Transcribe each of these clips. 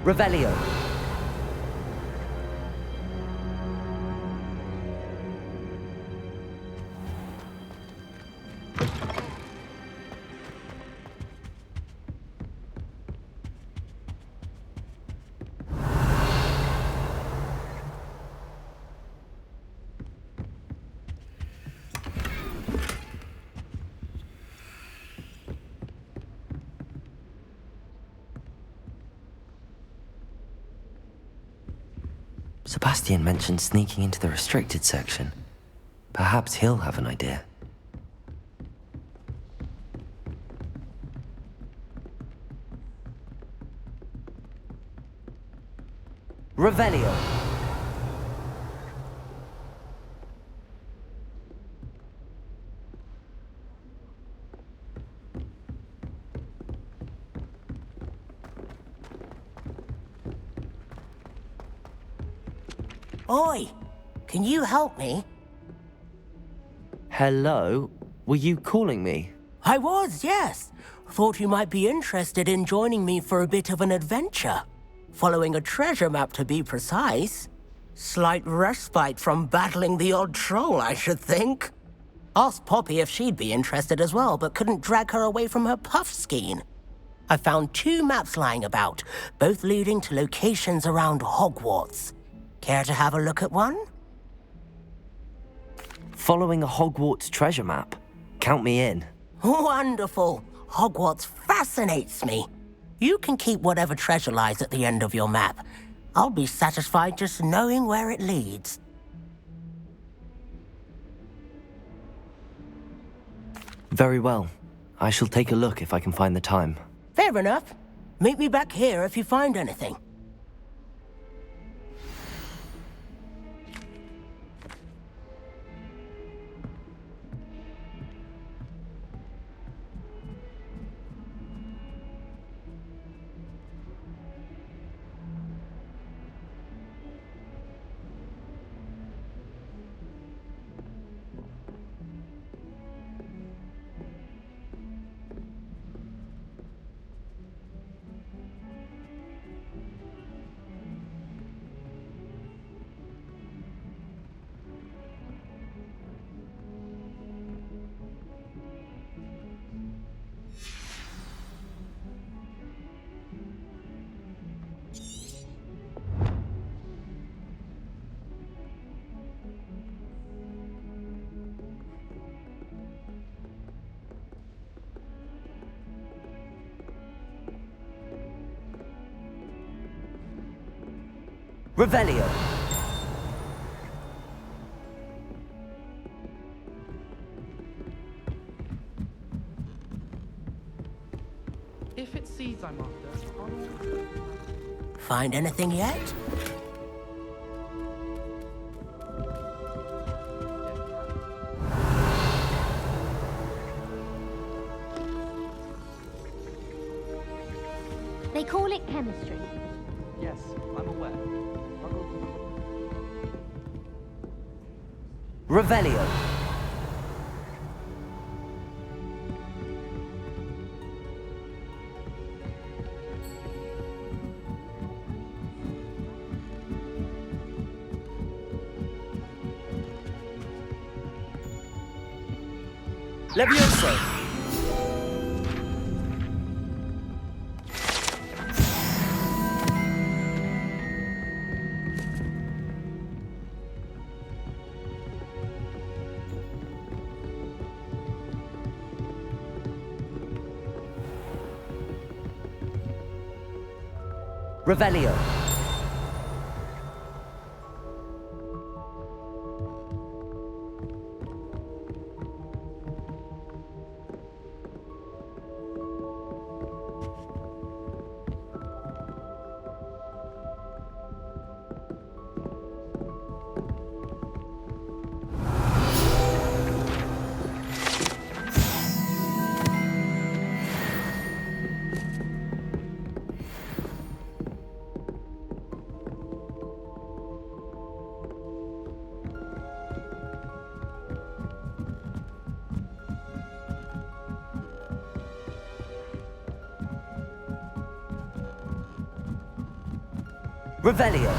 Revelio. Sebastian mentioned sneaking into the restricted section. Perhaps he'll have an idea. Revelio. Oi, can you help me? Hello? Were you calling me? I was, yes. Thought you might be interested in joining me for a bit of an adventure. Following a treasure map, to be precise. Slight respite from battling the odd troll, I should think. Asked Poppy if she'd be interested as well, but couldn't drag her away from her puff skein. I found 2 maps lying about, both leading to locations around Hogwarts. Care to have a look at one? Following a Hogwarts treasure map? Count me in. Wonderful. Hogwarts fascinates me. You can keep whatever treasure lies at the end of your map. I'll be satisfied just knowing where it leads. Very well. I shall take a look if I can find the time. Fair enough. Meet me back here if you find anything. Revelio. If it sees I'm after, Find anything yet? They call it chemistry. yes, I'm aware. Revelio. Levioso. Revelio. Revelio.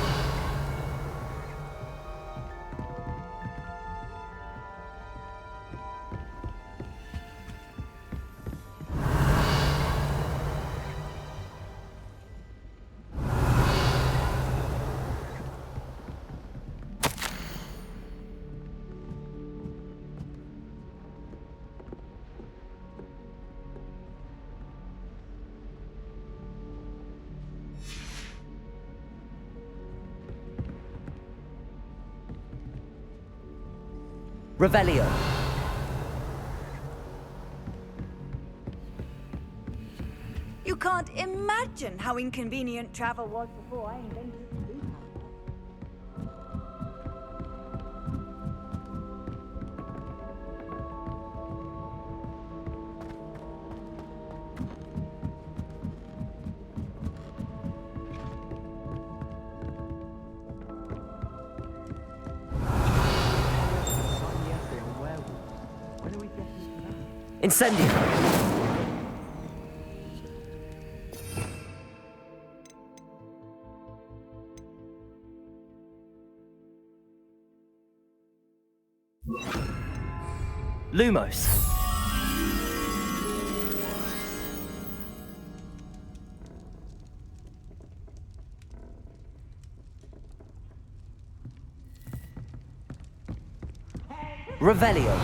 Revelio. You can't imagine how inconvenient travel was before I invented the Incendio. Lumos. Revelio.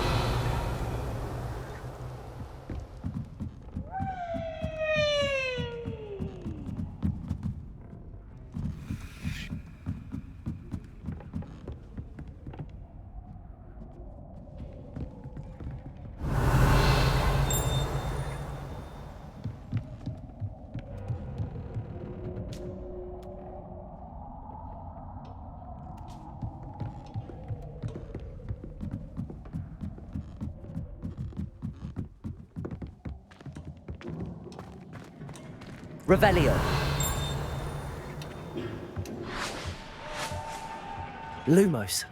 Revelio. Lumos.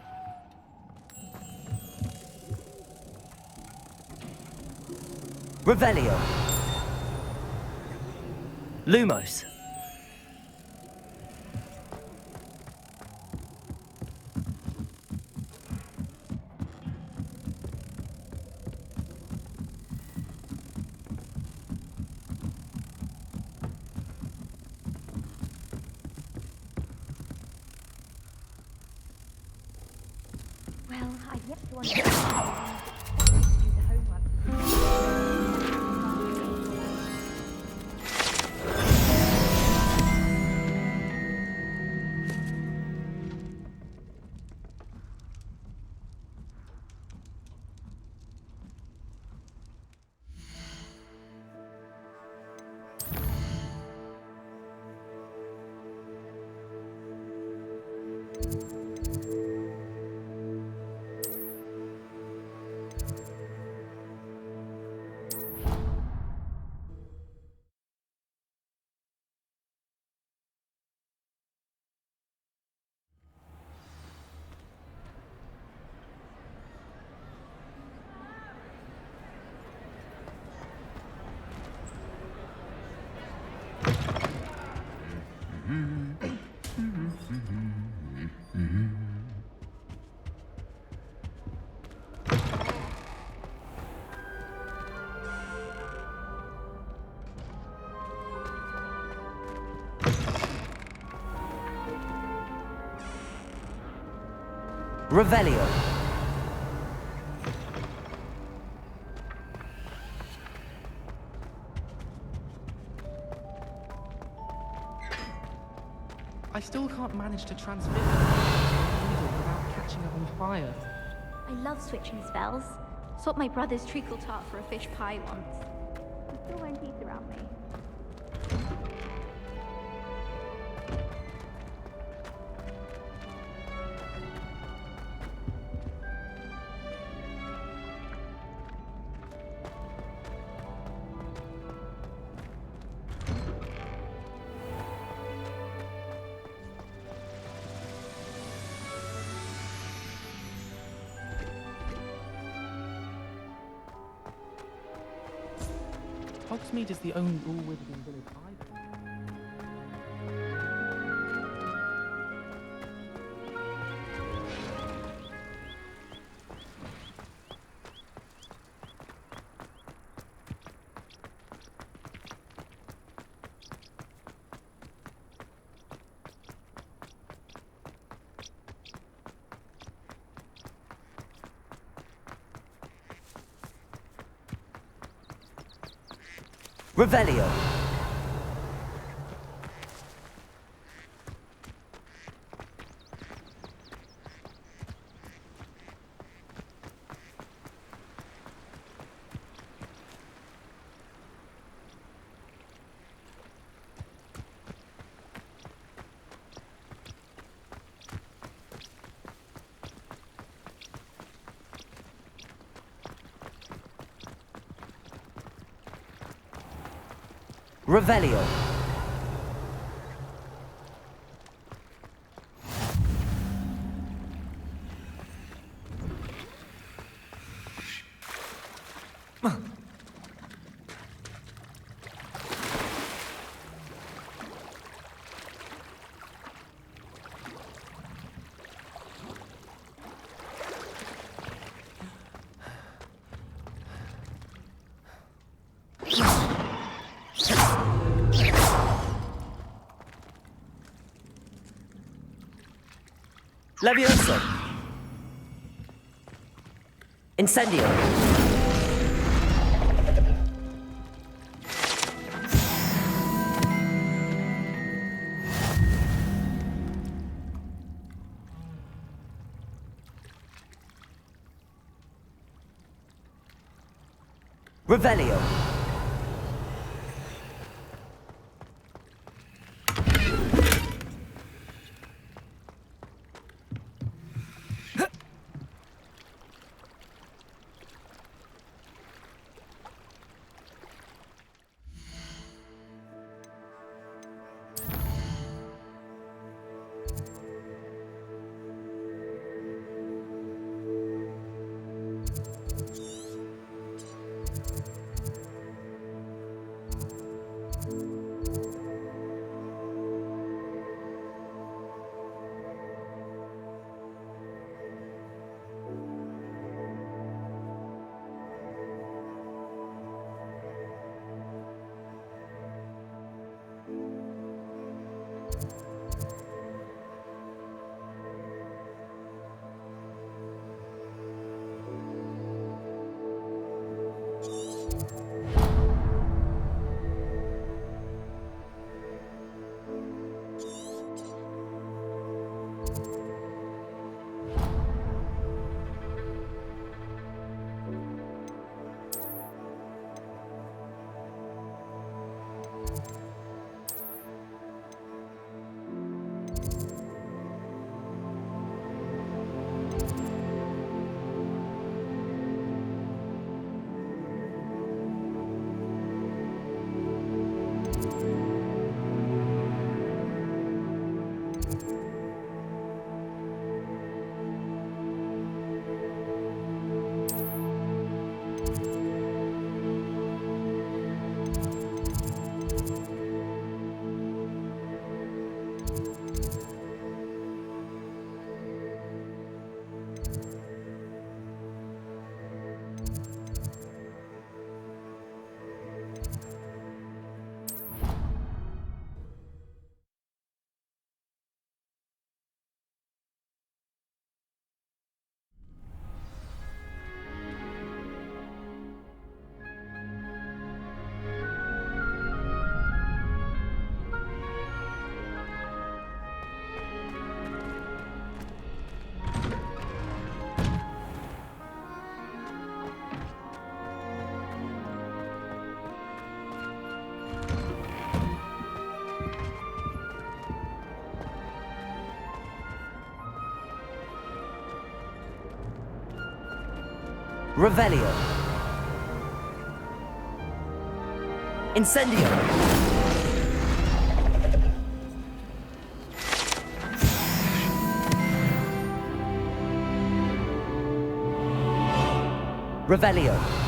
Revelio. Lumos. Well, I've yet to understand the homework. Revelio. I still can't manage to transmit the needle without catching it on fire. I love switching spells. Swapped my brother's treacle tart for a fish pie once. He still won't eat around me. Hogsmeade is the only all-wizarding village I've been. Revelio. Revelio. Levioso. Incendio. Revelio. Revelio. Incendio. Revelio.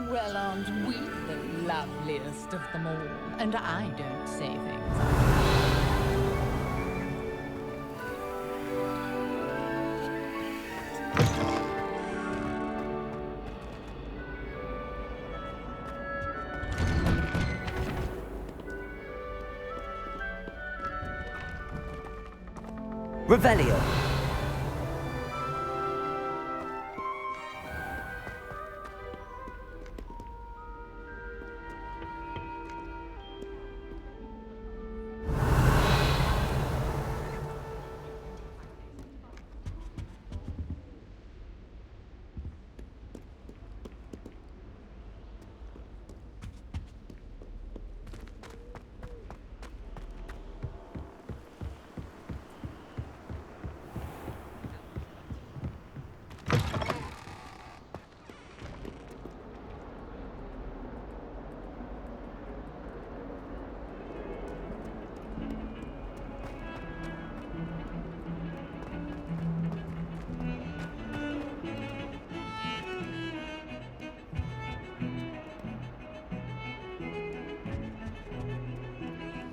Well, aren't we the loveliest of them all? And I don't say things. Revelio.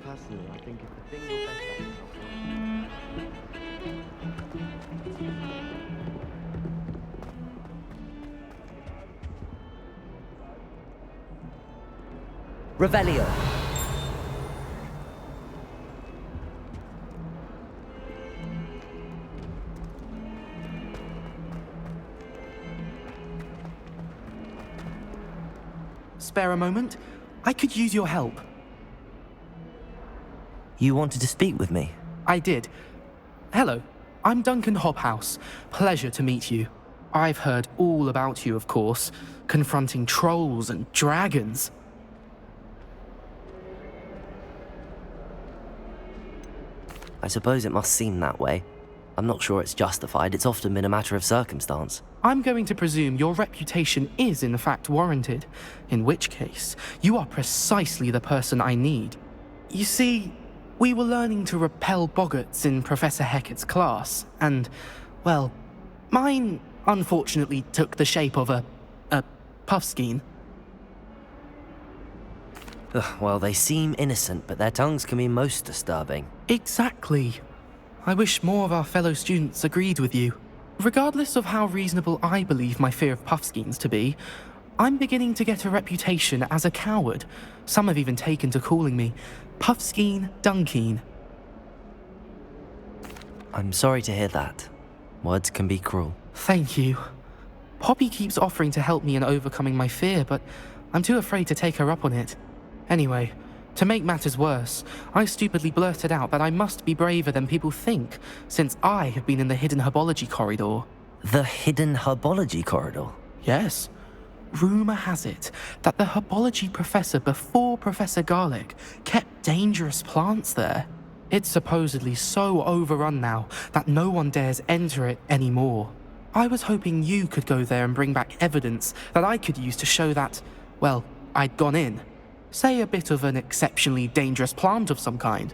Personally, I think if the thing you're best at is Revelio. Spare a moment? I could use your help. You wanted to speak with me? I did. Hello, I'm Duncan Hobhouse. Pleasure to meet you. I've heard all about you, of course, confronting trolls and dragons. I suppose it must seem that way. I'm not sure it's justified. It's often been a matter of circumstance. I'm going to presume your reputation is in fact warranted, in which case, you are precisely the person I need. You see, we were learning to repel boggarts in Professor Hecat's class, and, well, mine unfortunately took the shape of a puffskein. Well, they seem innocent, but their tongues can be most disturbing. Exactly. I wish more of our fellow students agreed with you. Regardless of how reasonable I believe my fear of puffskeins to be, I'm beginning to get a reputation as a coward. Some have even taken to calling me Puffskeen Dunkeen. I'm sorry to hear that. Words can be cruel. Thank you. Poppy keeps offering to help me in overcoming my fear, but I'm too afraid to take her up on it. Anyway, to make matters worse, I stupidly blurted out that I must be braver than people think, since I have been in the hidden herbology corridor. The hidden herbology corridor? Yes. Rumour has it that the herbology professor before Professor Garlic kept dangerous plants there. It's supposedly so overrun now that no one dares enter it anymore. I was hoping you could go there and bring back evidence that I could use to show that, well, I'd gone in. Say a bit of an exceptionally dangerous plant of some kind.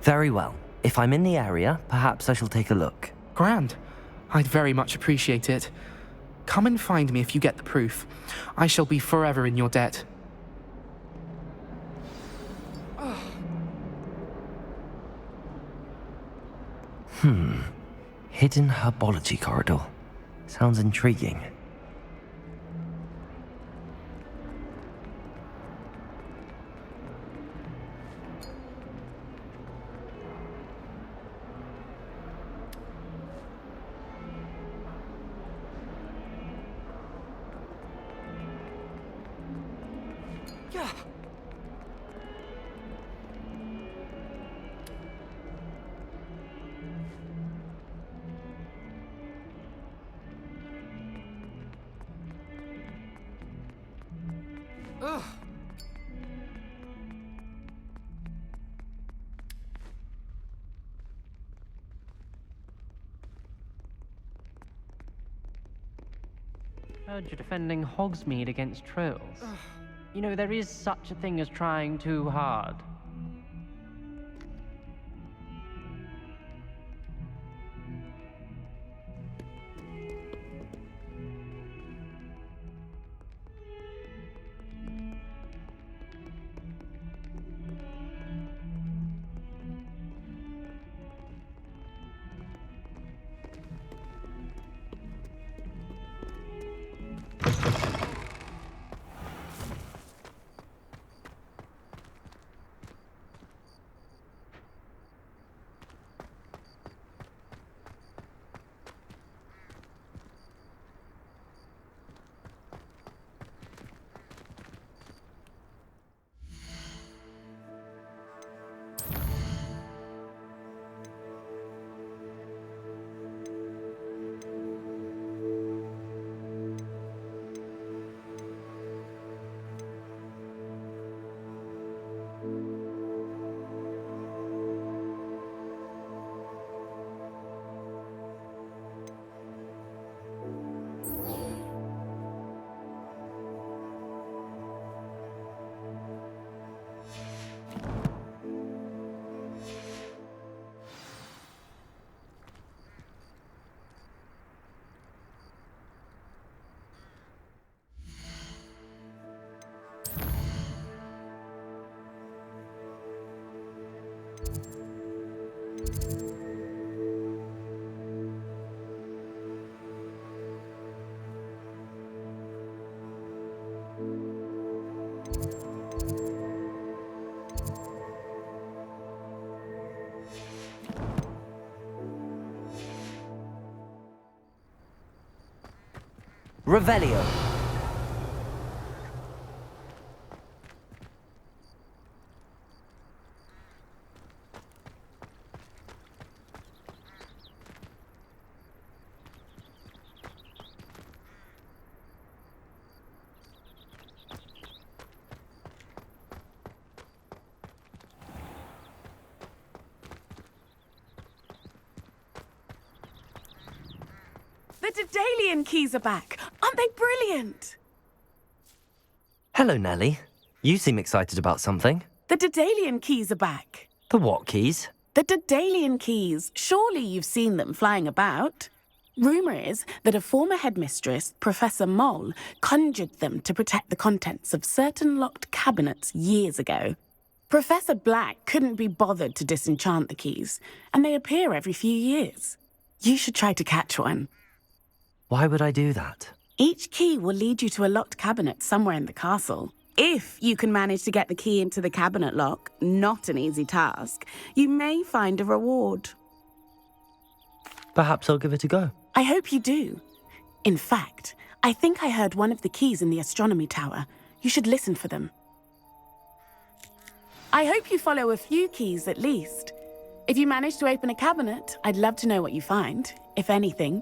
Very well. If I'm in the area, perhaps I shall take a look. Grand. I'd very much appreciate it. Come and find me if you get the proof. I shall be forever in your debt. Hidden herbology corridor. Sounds intriguing. Heard you're defending Hogsmeade against trolls. You know, there is such a thing as trying too hard. Revelio. The Daedalian keys are back. Aren't they brilliant? Hello, Nellie. You seem excited about something. The Daedalian keys are back. The what keys? The Daedalian keys. Surely you've seen them flying about. Rumour is that a former headmistress, Professor Moll, conjured them to protect the contents of certain locked cabinets years ago. Professor Black couldn't be bothered to disenchant the keys, and they appear every few years. You should try to catch one. Why would I do that? Each key will lead you to a locked cabinet somewhere in the castle. If you can manage to get the key into the cabinet lock, not an easy task, you may find a reward. Perhaps I'll give it a go. I hope you do. In fact, I think I heard one of the keys in the astronomy tower. You should listen for them. I hope you follow a few keys at least. If you manage to open a cabinet, I'd love to know what you find, if anything.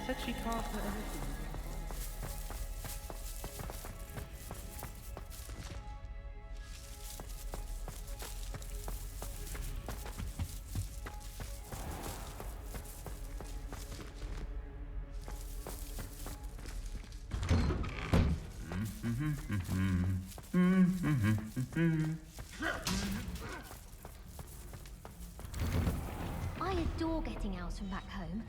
Said she can't let anything. I adore getting owls from back home.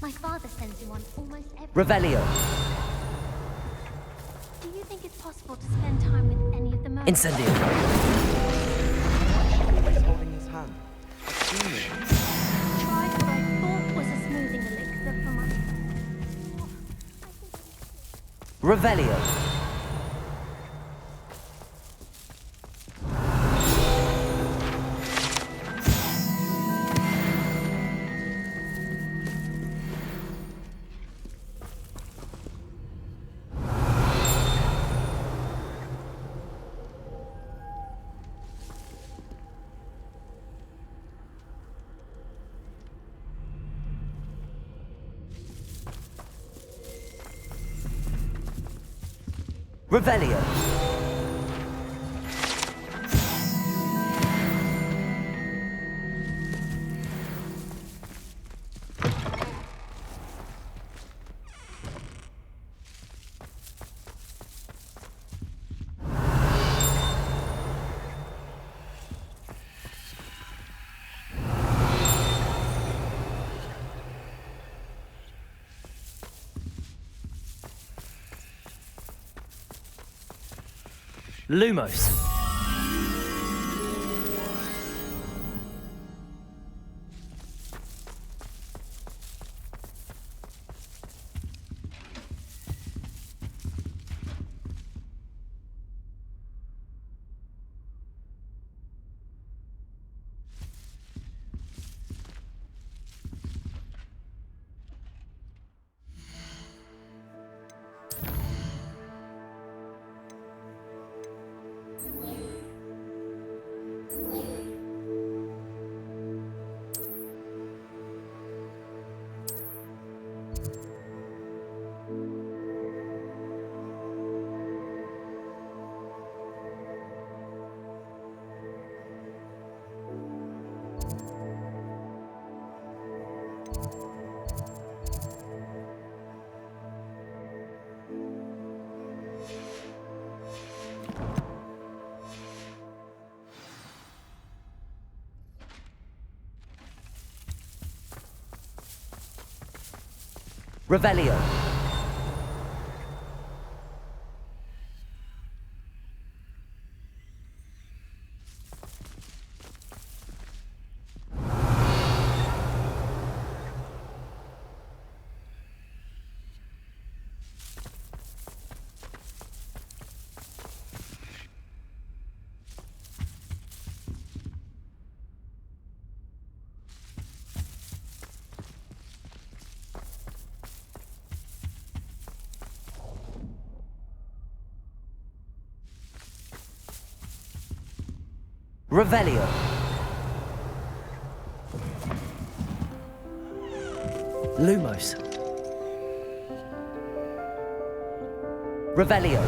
My father sends me one almost every Revelio. Do you think it's possible to spend time with any of the mermaids? Incendio. He's holding his hand. I've seen it. Tried what I thought was a smoothing elixir for my... Revelio. Revelio. Lumos. Revelio. Revelio. Lumos. Revelio.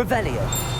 Revelio.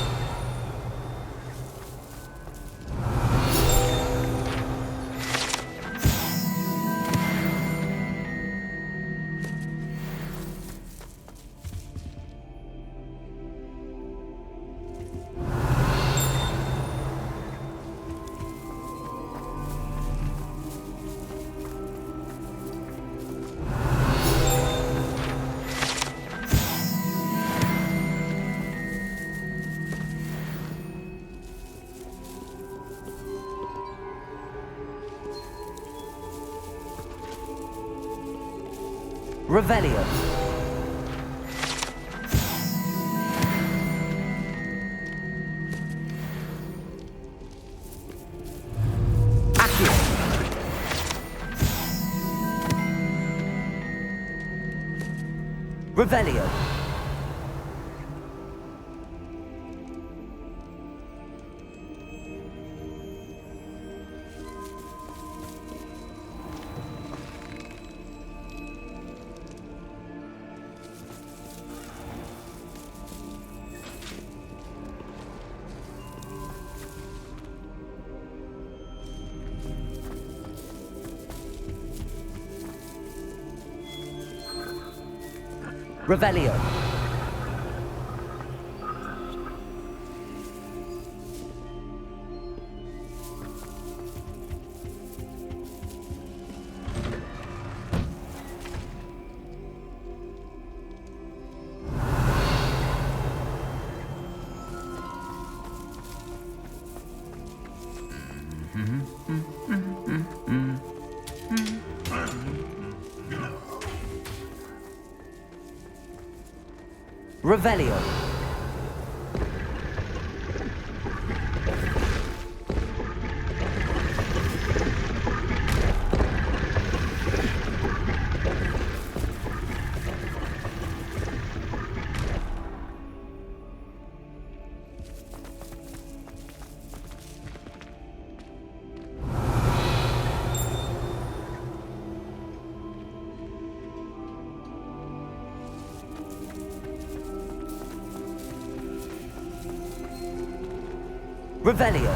Revelio. Accio. Revelio. Revelio. Revelio. Revelio.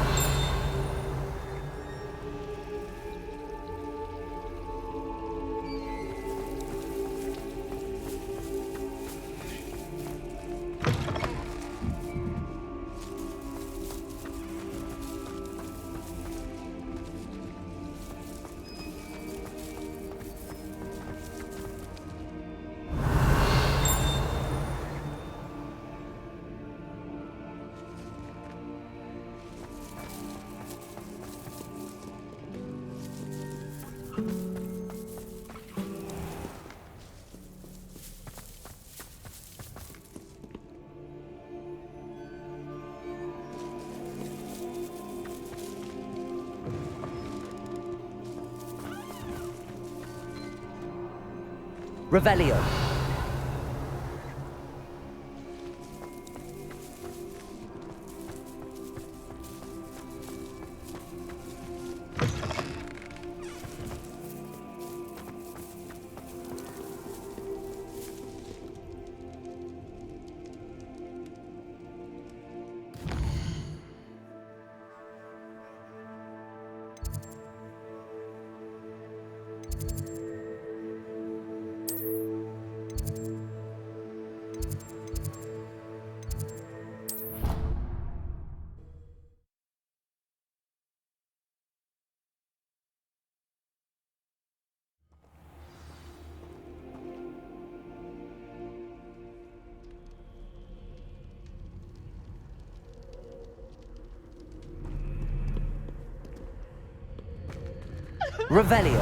Revelio. Revelio.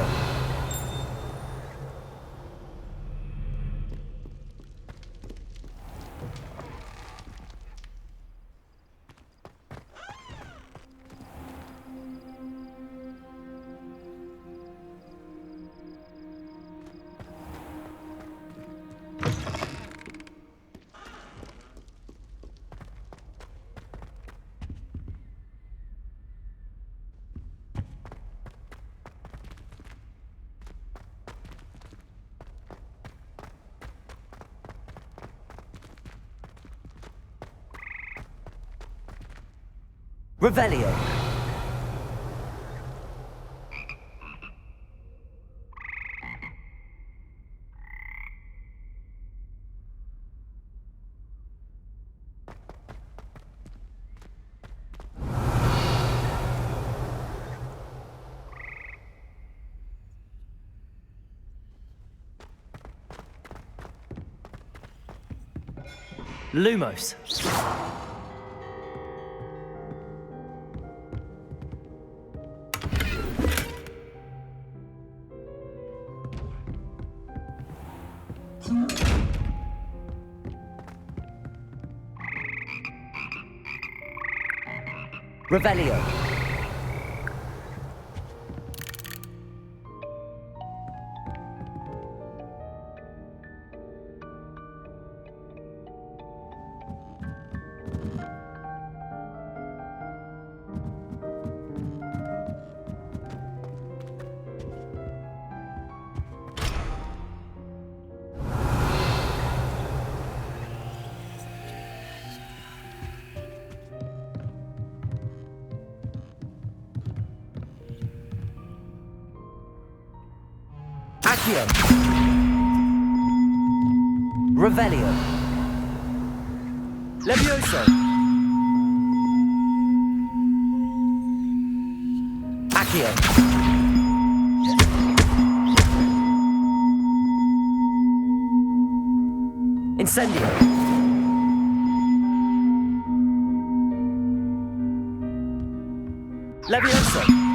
Revelio. Lumos. Revelio. Accio. Revelio. Levioso. Accio. Incendio. Levioso.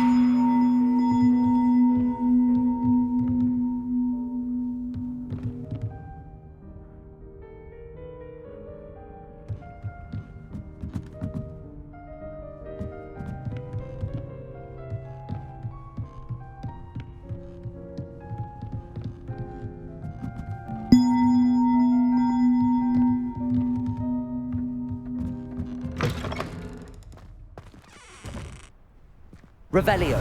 Revelio.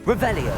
Revelio.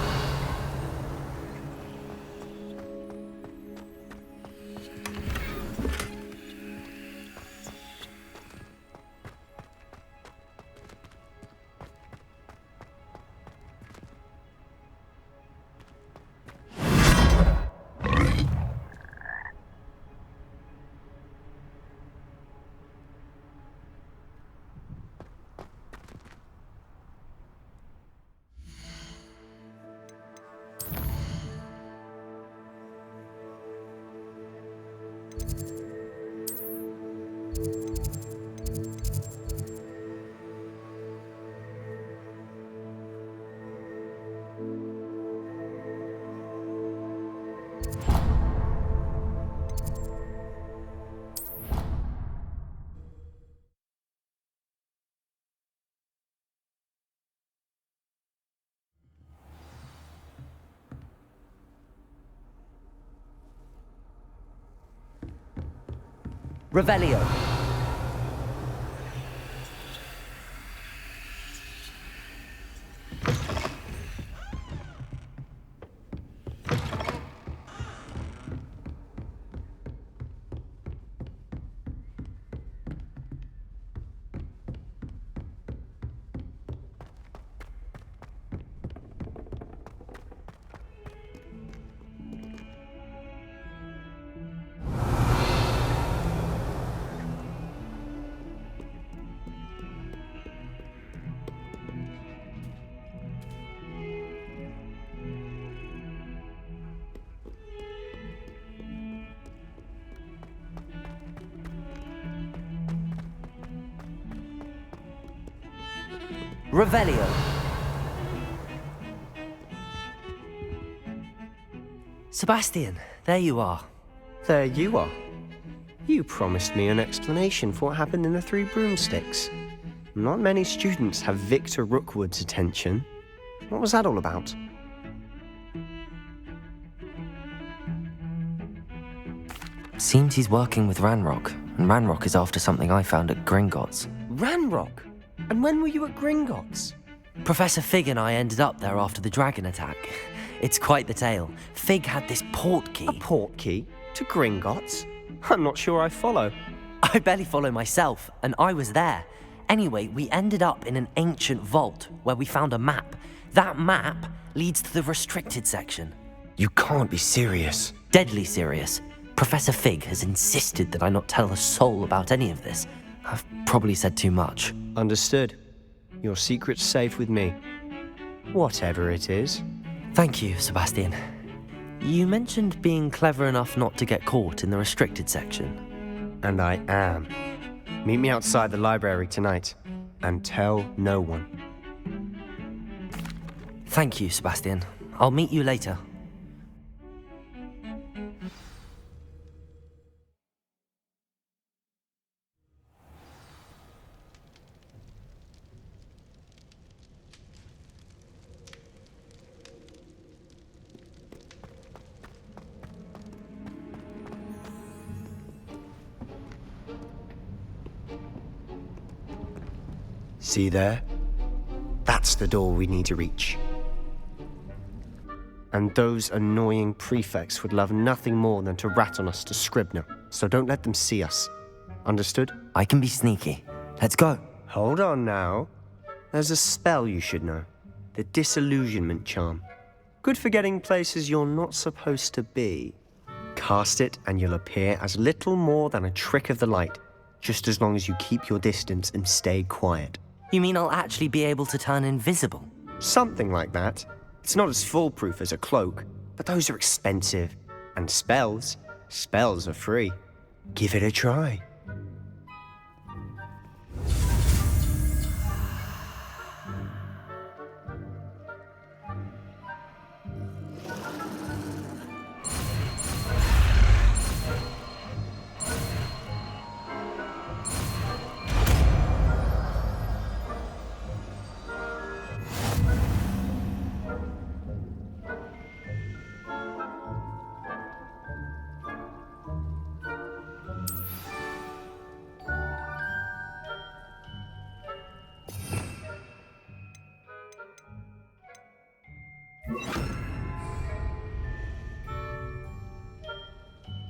Revelio. Revelio. Sebastian, there you are. There you are. You promised me an explanation for what happened in the Three Broomsticks. Not many students have Victor Rookwood's attention. What was that all about? Seems he's working with Ranrock, and Ranrock is after something I found at Gringotts. Ranrock? And when were you at Gringotts? Professor Fig and I ended up there after the dragon attack. It's quite the tale. Fig had this port key. A port key? To Gringotts? I'm not sure I follow. I barely follow myself, and I was there. Anyway, we ended up in an ancient vault where we found a map. That map leads to the restricted section. You can't be serious. Deadly serious. Professor Fig has insisted that I not tell a soul about any of this. I've probably said too much. Understood. Your secret's safe with me. Whatever it is. Thank you, Sebastian. You mentioned being clever enough not to get caught in the restricted section. And I am. Meet me outside the library tonight, and tell no one. Thank you, Sebastian. I'll meet you later. See there? That's the door we need to reach. And those annoying prefects would love nothing more than to rat on us to Scribner, so don't let them see us. Understood? I can be sneaky. Let's go. Hold on now. There's a spell you should know. The Disillusionment Charm. Good for getting places you're not supposed to be. Cast it and you'll appear as little more than a trick of the light, just as long as you keep your distance and stay quiet. You mean I'll actually be able to turn invisible? Something like that. It's not as foolproof as a cloak, but those are expensive. And spells are free. Give it a try.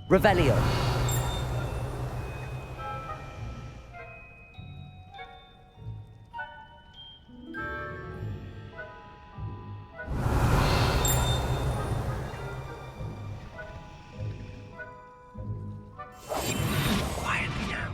Revelio. Quietly now.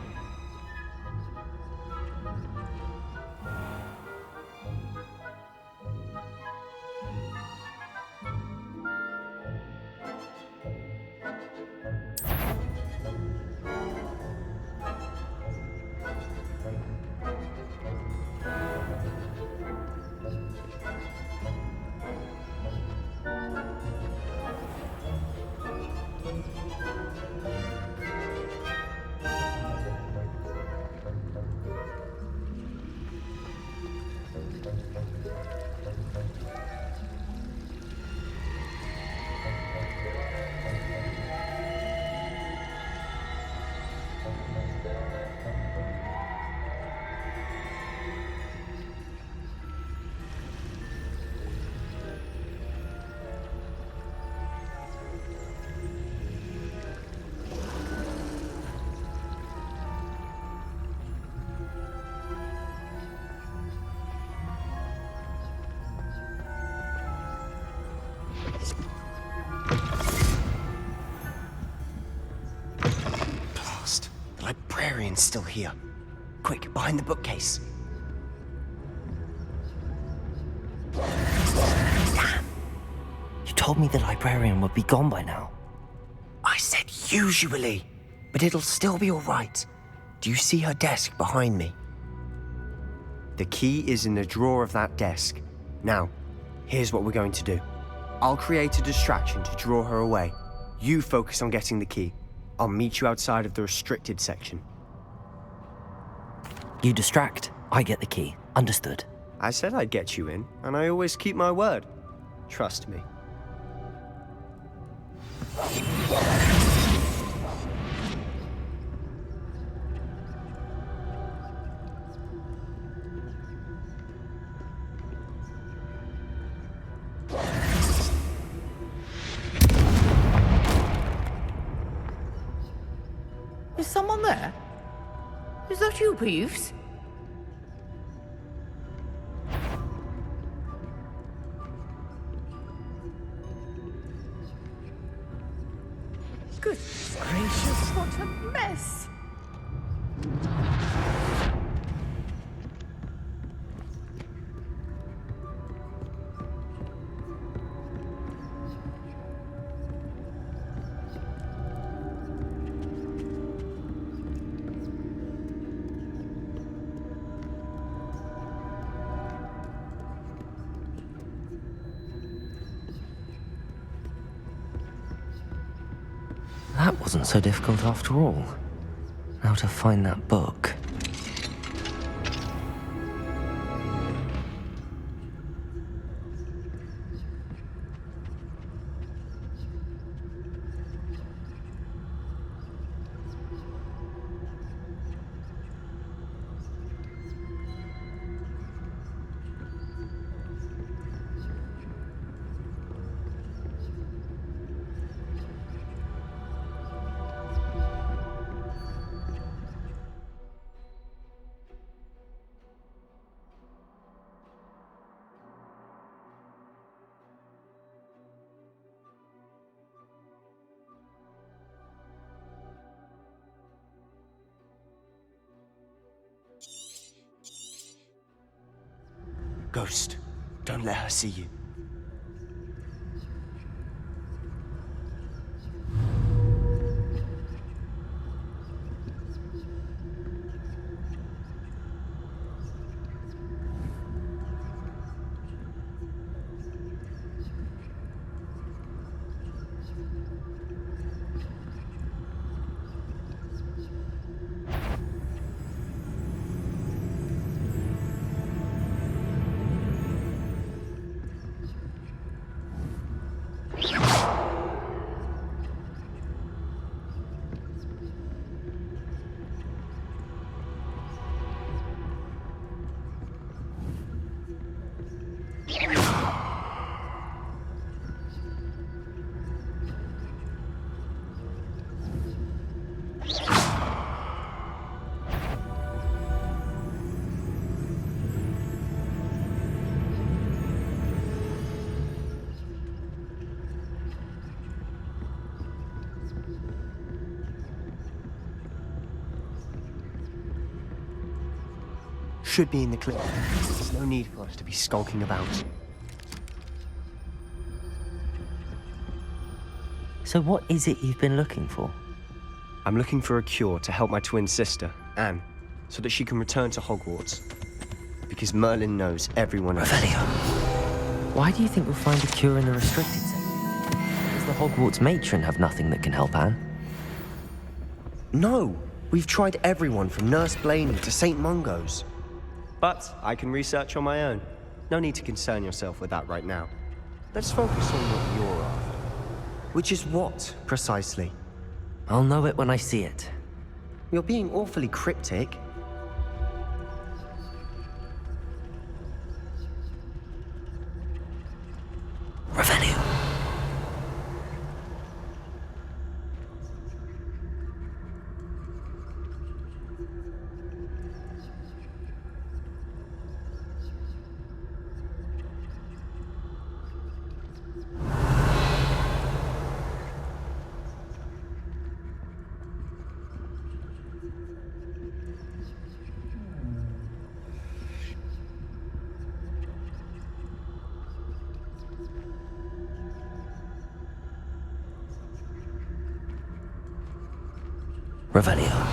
Blast. The librarian's still here. Quick, behind the bookcase. Damn. You told me the librarian would be gone by now. I said usually, but it'll still be all right. Do you see her desk behind me? The key is in the drawer of that desk. Now, here's what we're going to do. I'll create a distraction to draw her away. You focus on getting the key. I'll meet you outside of the restricted section. You distract, I get the key. Understood. I said I'd get you in, and I always keep my word. Trust me. Is someone there? Is that you, Peeves? Goodness gracious, what a mess! That wasn't so difficult after all. Now to find that book. Ghost, don't let her see you. Should be in the clear. There's no need for us to be skulking about. So what is it you've been looking for? I'm looking for a cure to help my twin sister, Anne, so that she can return to Hogwarts. Because Merlin knows everyone else. Revelio. Why do you think we'll find a cure in the restricted section? Does the Hogwarts matron have nothing that can help Anne? No! We've tried everyone from Nurse Blaney to St. Mungo's. But I can research on my own. No need to concern yourself with that right now. Let's focus on what you're after. Which is what, precisely? I'll know it when I see it. You're being awfully cryptic. Revelio. Revelio.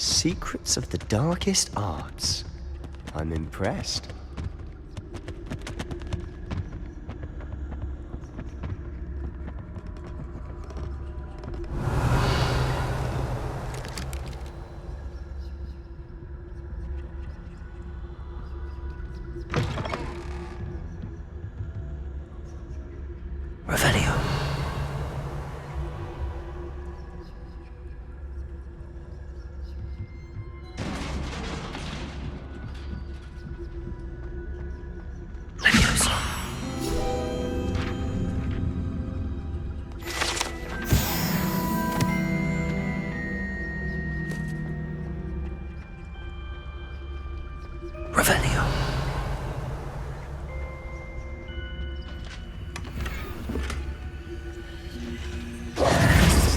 Secrets of the darkest arts. I'm impressed. Revelio. Revelio.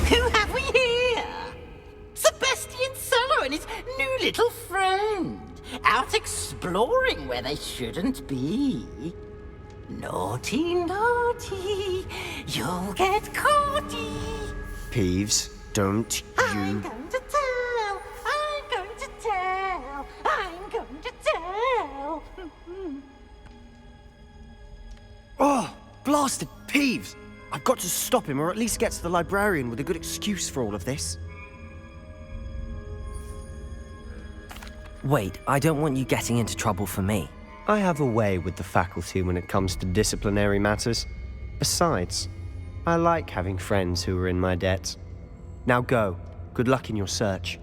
Who have we here? Sebastian Solo and his new little friend, out exploring where they shouldn't be. Naughty, naughty, you'll get caughty. Peeves, don't I'm you... going to tell, I'm going to tell, I'm going to tell. Oh, blasted Peeves! I've got to stop him, or at least get to the librarian with a good excuse for all of this. Wait, I don't want you getting into trouble for me. I have a way with the faculty when it comes to disciplinary matters. Besides, I like having friends who are in my debt. Now go. Good luck in your search.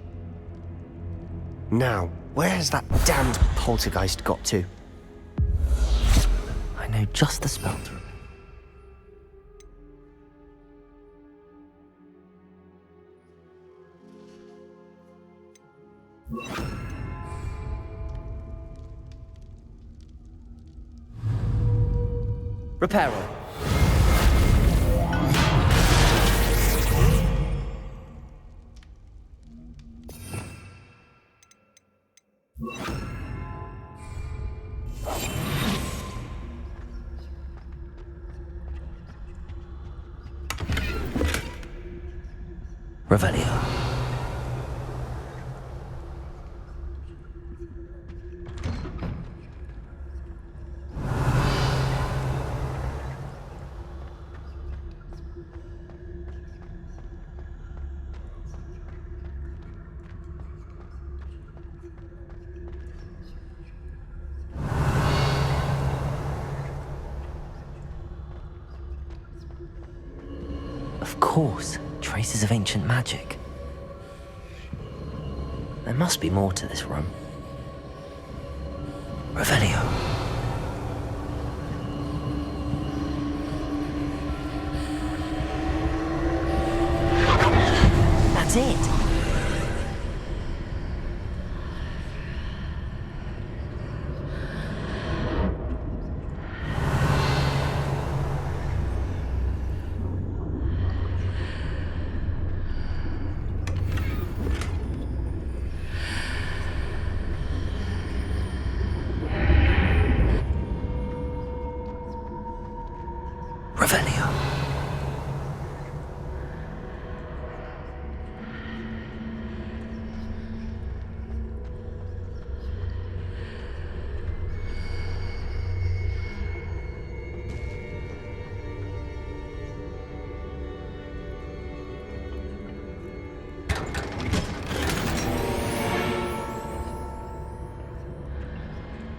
Now, where has that damned poltergeist got to? I know just the spell to remember. Reparo. Revelio. Of course, traces of ancient magic. There must be more to this room. Revelio. That's it. Revelio.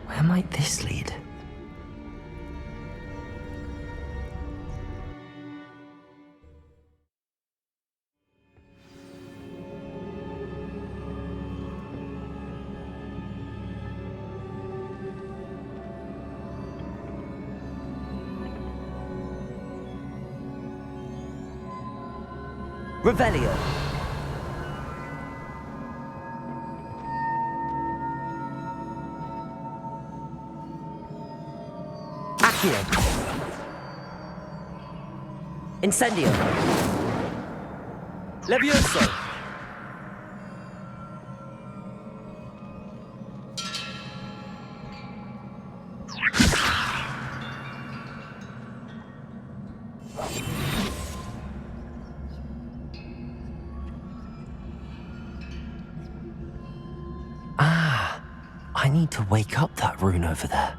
Where might this lead? Revelio. Accio. Incendio. Levioso. need to wake up that rune over there.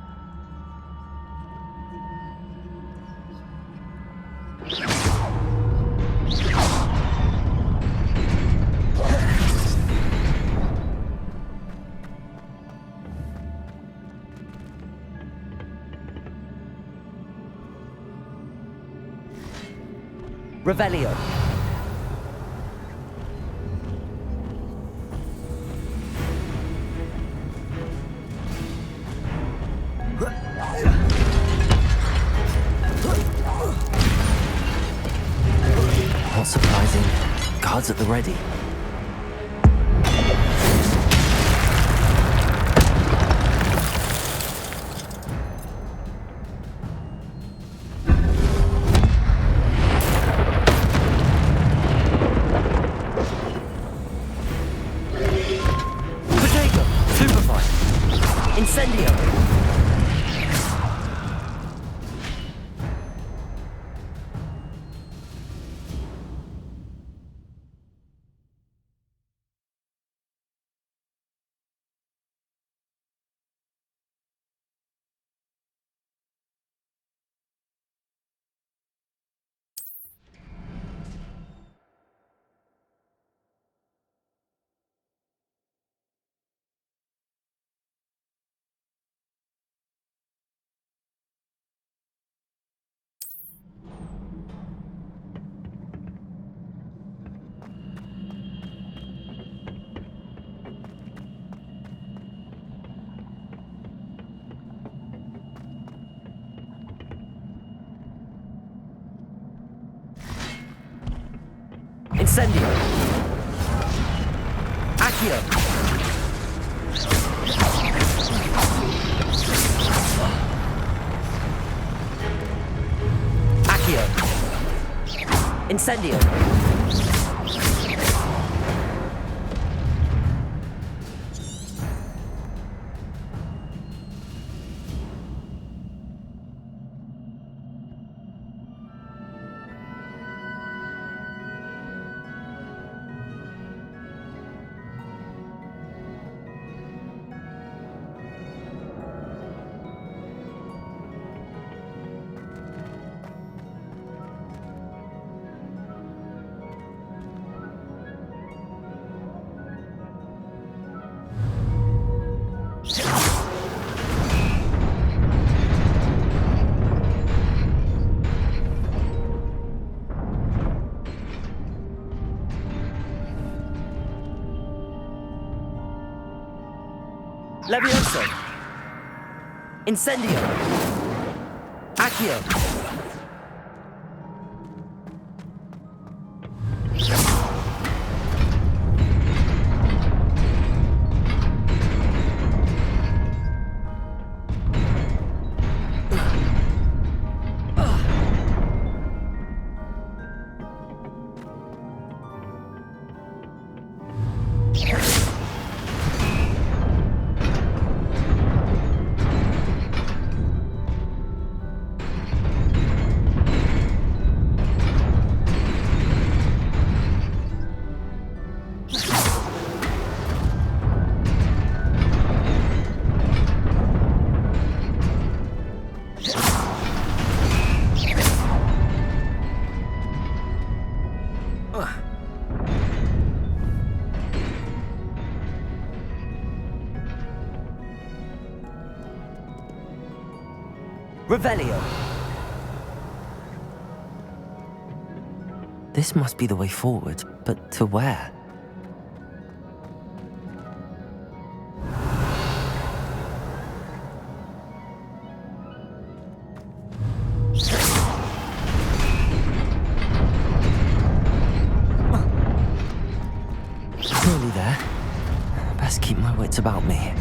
Revelio. Not surprising. Guards at the ready. Potato. Superfine. Incendio. Incendio. Accio. Accio. Incendio. Levioso. Incendio. Accio. Revelio. This must be the way forward, but to where? Nearly there. Best keep my wits about me.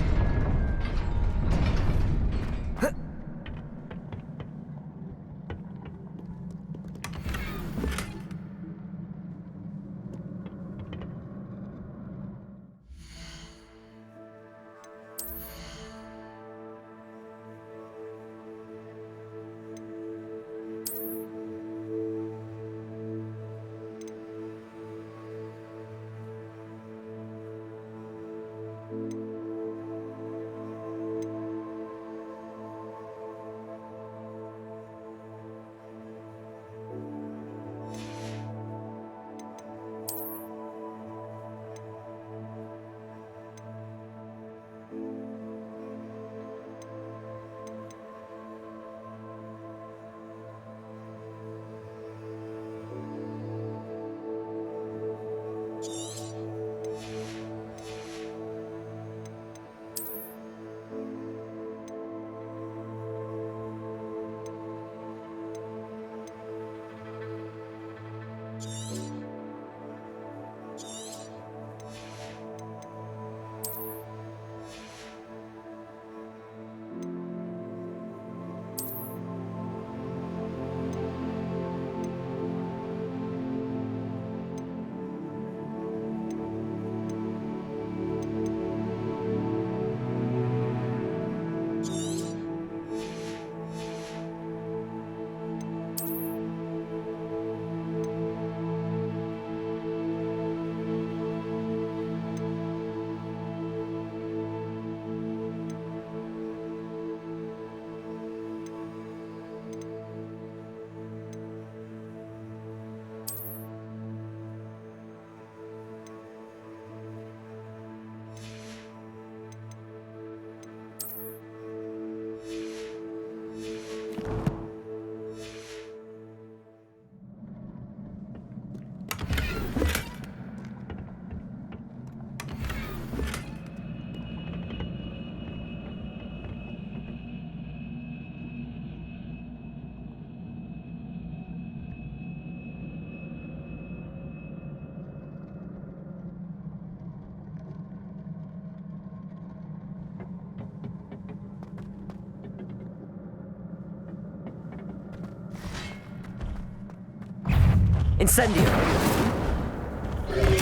Incendio.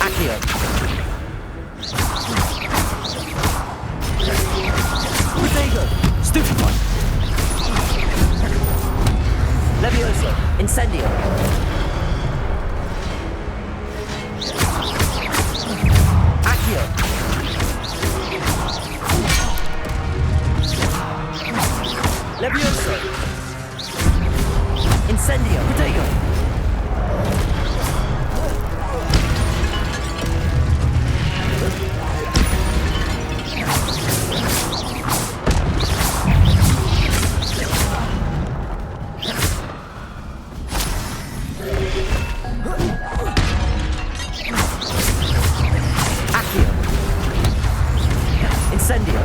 Accio. Protego. Stupefy. Levioso. Incendio. Accio. Levioso. Incendio. Protego. Accio. Incendio.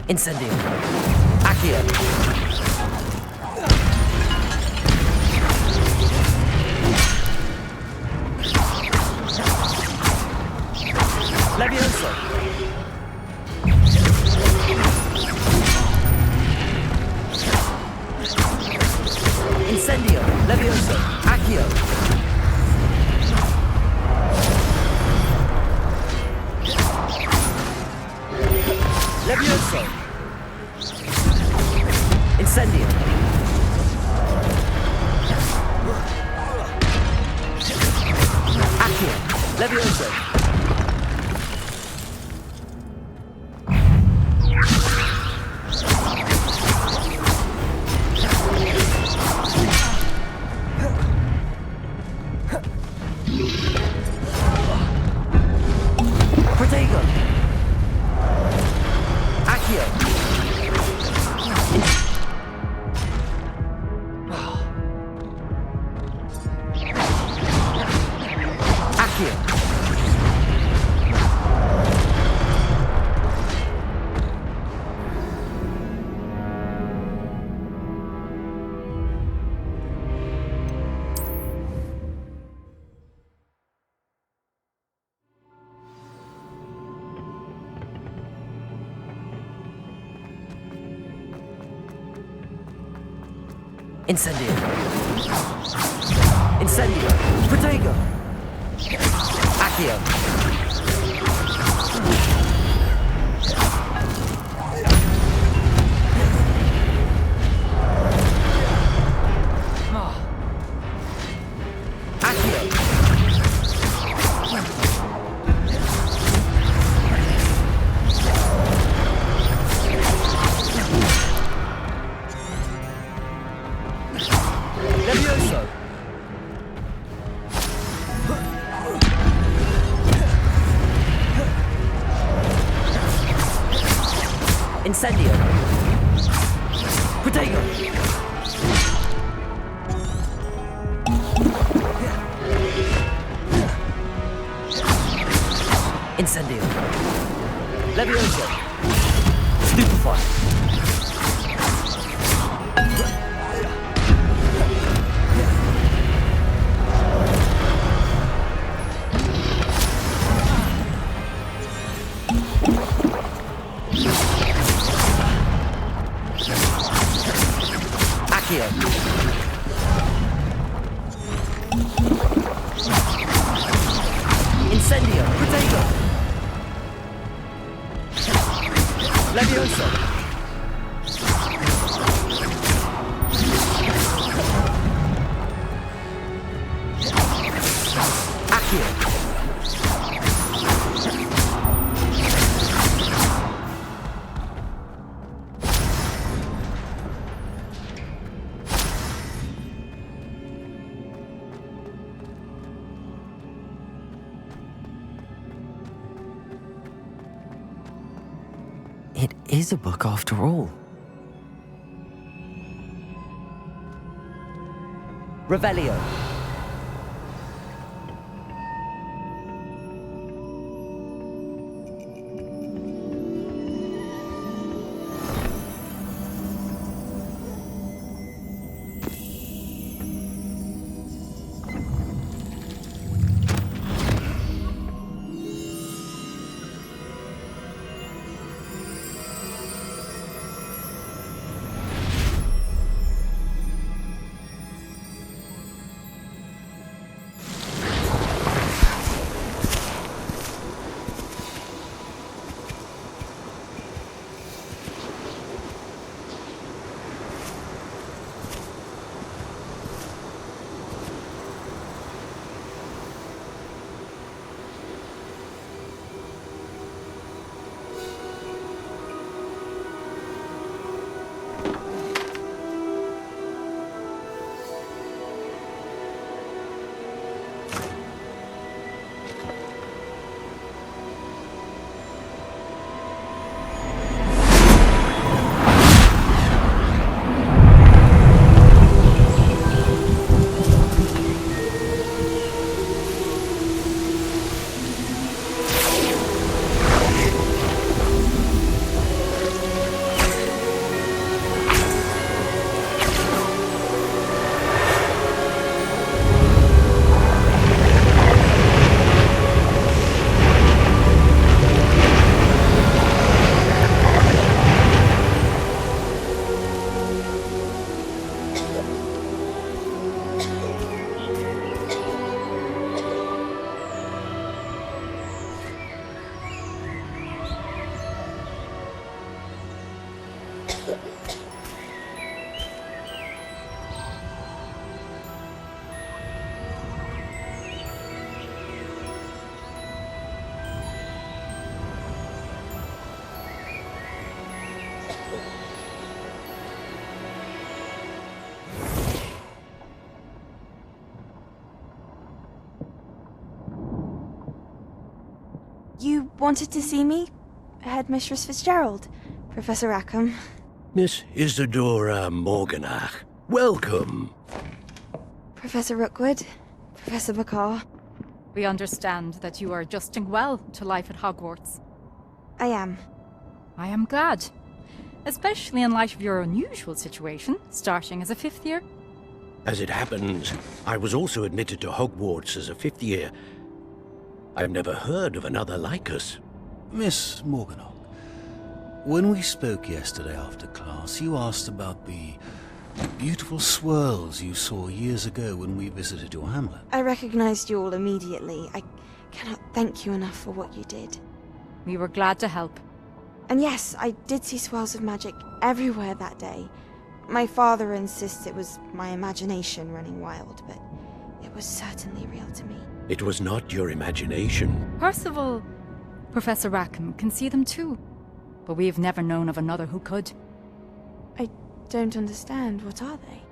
Incendio. Accio. Levioso. Incendio. Levioso. Accio. Levioso. Incendio. Accio. Levioso. Protego. Accio. Accio. Incendio. Incendio. Protego. Accio. Accio. Levioso. Incendio. Protego. Incendio. Levioso. Stupefy. Accio. Incendio. Protego. Levioso. Accio. It is a book after all. Revelio. You wanted to see me? Headmistress Fitzgerald, Professor Rackham. Miss Isadora Morganach, welcome. Professor Rookwood, Professor Bakar. We understand that you are adjusting well to life at Hogwarts. I am. I am glad. Especially in light of your unusual situation, starting as a 5th year. As it happens, I was also admitted to Hogwarts as a 5th year. I've never heard of another like us. Miss Morganach, when we spoke yesterday after class, you asked about the beautiful swirls you saw years ago when we visited your hamlet. I recognized you all immediately. I cannot thank you enough for what you did. We were glad to help. And yes, I did see swirls of magic everywhere that day. My father insists it was my imagination running wild, but it was certainly real to me. It was not your imagination. Percival, Professor Rackham can see them too, but we've never known of another who could. I don't understand. What are they?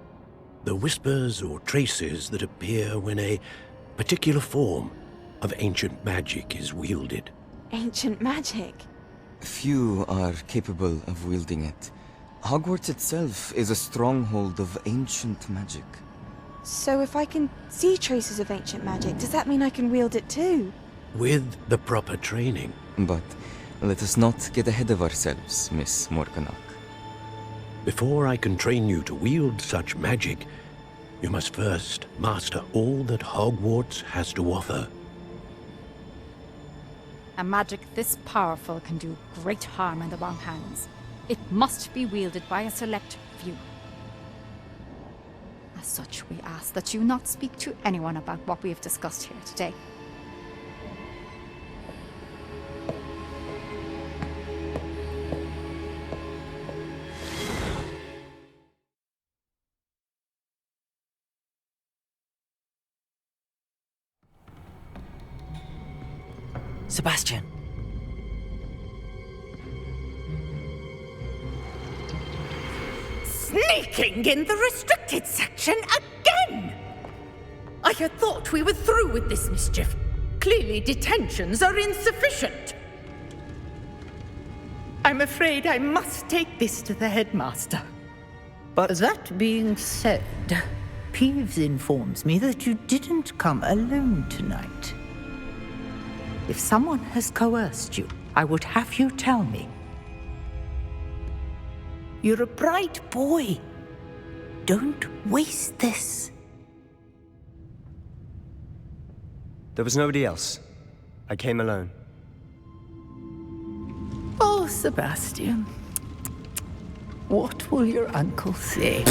The whispers or traces that appear when a particular form of ancient magic is wielded. Ancient magic? Few are capable of wielding it. Hogwarts itself is a stronghold of ancient magic. So if I can see traces of ancient magic, does that mean I can wield it too? With the proper training. But let us not get ahead of ourselves, Miss Morganach. Before I can train you to wield such magic, you must first master all that Hogwarts has to offer. A magic this powerful can do great harm in the wrong hands. It must be wielded by a select few. As such, we ask that you not speak to anyone about what we have discussed here today. Sebastian. Sneaking in the restricted section again! I had thought we were through with this mischief. Clearly detentions are insufficient. I'm afraid I must take this to the headmaster. But that being said, Peeves informs me that you didn't come alone tonight. If someone has coerced you, I would have you tell me. You're a bright boy. Don't waste this. There was nobody else. I came alone. Oh, Sebastian. What will your uncle say?